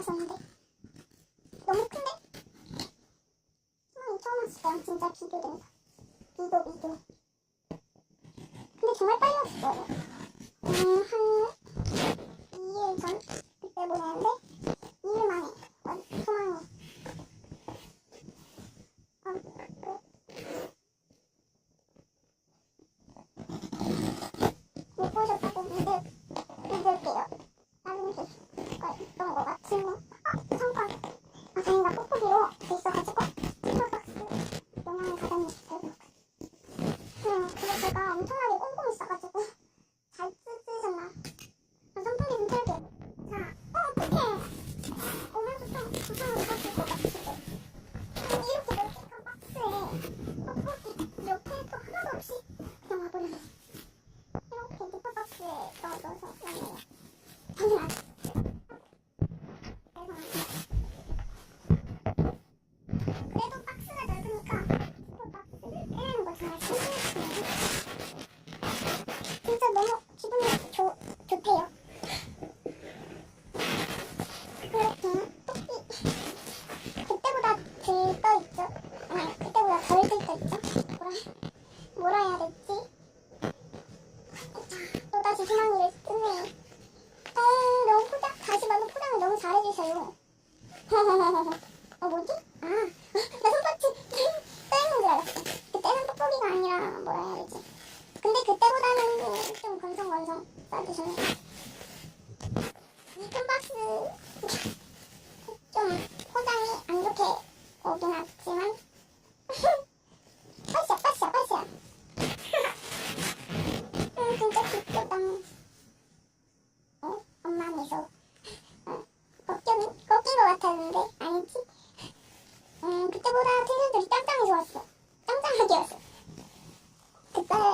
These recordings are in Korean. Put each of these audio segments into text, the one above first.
왔었는데 너무 큰데? 처음 왔을 때랑 진짜 비교된다. 비교. 근데 정말 빨리 왔어요. 한 2일 전? 그때 보냈는데 2일 만에 소망이 못 보셨다고 믿을게요. 다른 게가 있던 거 같은데 잠깐 다행이다. 뽁뽁이로 돼 있어가지고 스타벅스 영양을 받았는데 그거 제가 엄청나게 꼼꼼히 싸가지고 잘 뜯으셨나? 선풍기 좀 틀게요. 자, 어떡해. 오면서 좀 부상을 받을 것 같은데 이렇게 널찍한 박스에 뽁뽁이 옆에 또 하나도 없이 그냥 와버렸네. 이렇게 니퍼박스에 넣어줘서 왔네요. 당연하죠. 그래도 박스가 넓으니까 니퍼박스를 빼내는 거 정말 신기했어요. 진짜 너무 기분이 좋대요. 그렇게 토끼 그때보다 들 떠있죠. 아니 그때보다 덜 들 떠있죠. 뭐라 해야 됐지? 또다시 희망이를 쓰네요. 너무 다시 봐도 포장을 너무 잘해주셔요. 뭐지? 나 손바닥 떠있는 줄 알았어. 그때는 뽁뽁이가 아니라 뭐라 해야 되지? 근데 그때보다는 좀 건성건성 싸주셨네요. 이 큰 박스 좀 포장이 안 좋게 오긴 했지만 빠샤 진짜 기쁘다. 엄마 미소. 꺾인 것 같았는데 아니지? 그때보다 텐션들이 짱짱이 좋았어. 짱짱하게였어. 그때는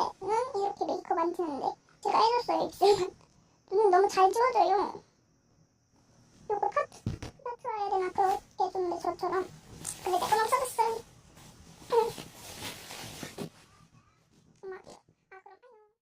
이렇게 메이크업 안 트는데 제가 해줬어요. 입술만. 눈은 너무 잘 지워져요. 요거 카트라 해야 되나? 그렇게 해줬는데 저처럼